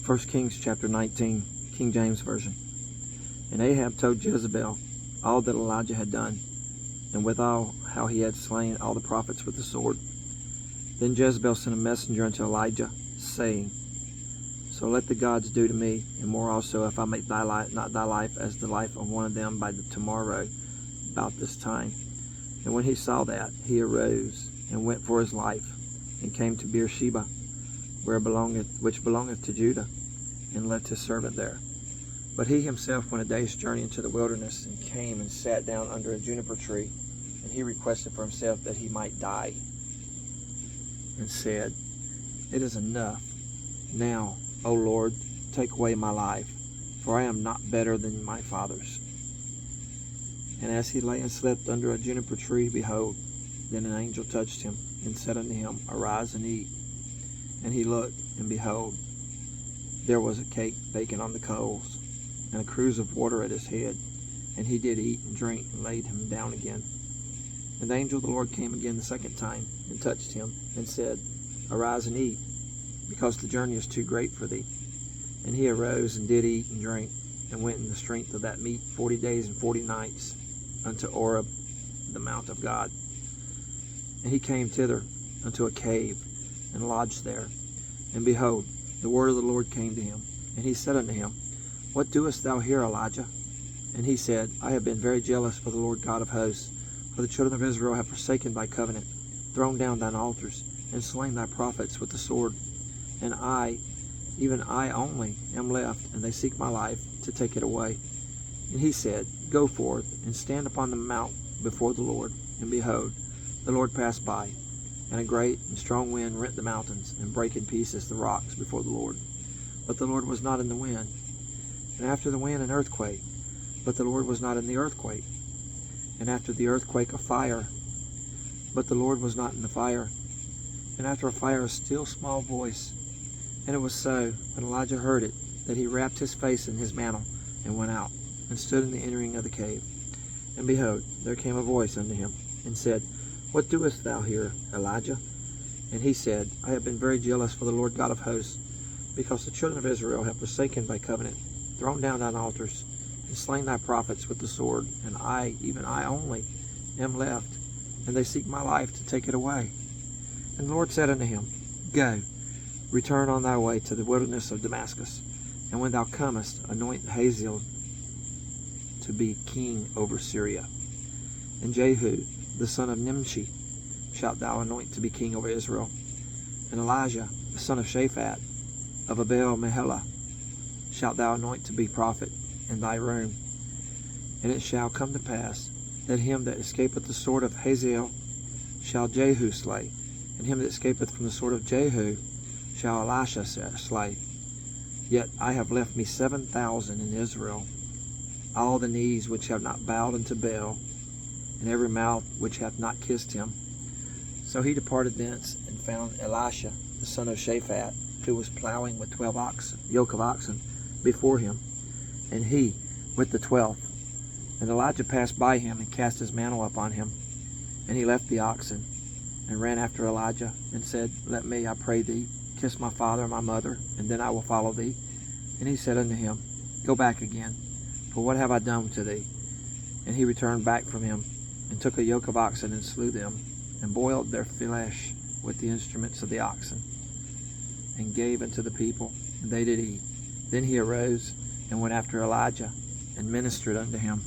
1 Kings chapter 19, King James Version. And Ahab told Jezebel all that Elijah had done, and withal how he had slain all the prophets with the sword. Then Jezebel sent a messenger unto Elijah, saying, So let the gods do to me, and more also, if I make thy life, not thy life as the life of one of them by the tomorrow about this time. And when he saw that, he arose and went for his life, and came to Beersheba, which belongeth to Judah, and left his servant there. But he himself went a day's journey into the wilderness, and came and sat down under a juniper tree, and he requested for himself that he might die, and said, It is enough. Now, O Lord, take away my life, for I am not better than my fathers. And as he lay and slept under a juniper tree, behold, then an angel touched him, and said unto him, Arise and eat. And he looked, and behold, there was a cake baking on the coals, and a cruse of water at his head. And he did eat and drink, and laid him down again. And the angel of the Lord came again the second time, and touched him, and said, Arise and eat, because the journey is too great for thee. And he arose, and did eat and drink, and went in the strength of that meat 40 days and 40 nights unto Horeb, the mount of God. And he came thither unto a cave, and lodged there. And behold, the word of the Lord came to him. And he said unto him, What doest thou here, Elijah? And he said, I have been very jealous for the Lord God of hosts, for the children of Israel have forsaken thy covenant, thrown down thine altars, and slain thy prophets with the sword. And I, even I only, am left, and they seek my life to take it away. And he said, Go forth, and stand upon the mount before the Lord. And behold, the Lord passed by, and a great and strong wind rent the mountains, and brake in pieces the rocks before the Lord. But the Lord was not in the wind. And after the wind an earthquake, but the Lord was not in the earthquake. And after the earthquake a fire, but the Lord was not in the fire. And after a fire a still small voice. And it was so, when Elijah heard it, that he wrapped his face in his mantle, and went out, and stood in the entering of the cave. And behold, there came a voice unto him, and said, What doest thou here, Elijah? And he said, I have been very jealous for the Lord God of hosts, because the children of Israel have forsaken thy covenant, thrown down thine altars, and slain thy prophets with the sword. And I, even I only, am left, and they seek my life to take it away. And the Lord said unto him, Go, return on thy way to the wilderness of Damascus, and when thou comest, anoint Hazael to be king over Syria. And Jehu, the son of Nimshi, shalt thou anoint to be king over Israel. And Elijah, the son of Shaphat, of Abel Meholah, shalt thou anoint to be prophet in thy room. And it shall come to pass that him that escapeth the sword of Hazael shall Jehu slay, and him that escapeth from the sword of Jehu shall Elisha slay. Yet I have left me 7,000 in Israel, all the knees which have not bowed unto Baal, and every mouth which hath not kissed him. So he departed thence, and found Elisha, the son of Shaphat, who was plowing with 12 yoke of oxen before him, and he with the 12th. And Elijah passed by him, and cast his mantle upon him. And he left the oxen, and ran after Elijah, and said, Let me, I pray thee, kiss my father and my mother, and then I will follow thee. And he said unto him, Go back again, for what have I done to thee? And he returned back from him, and took a yoke of oxen, and slew them, and boiled their flesh with the instruments of the oxen, and gave unto the people, and they did eat. Then he arose, and went after Elijah, and ministered unto him.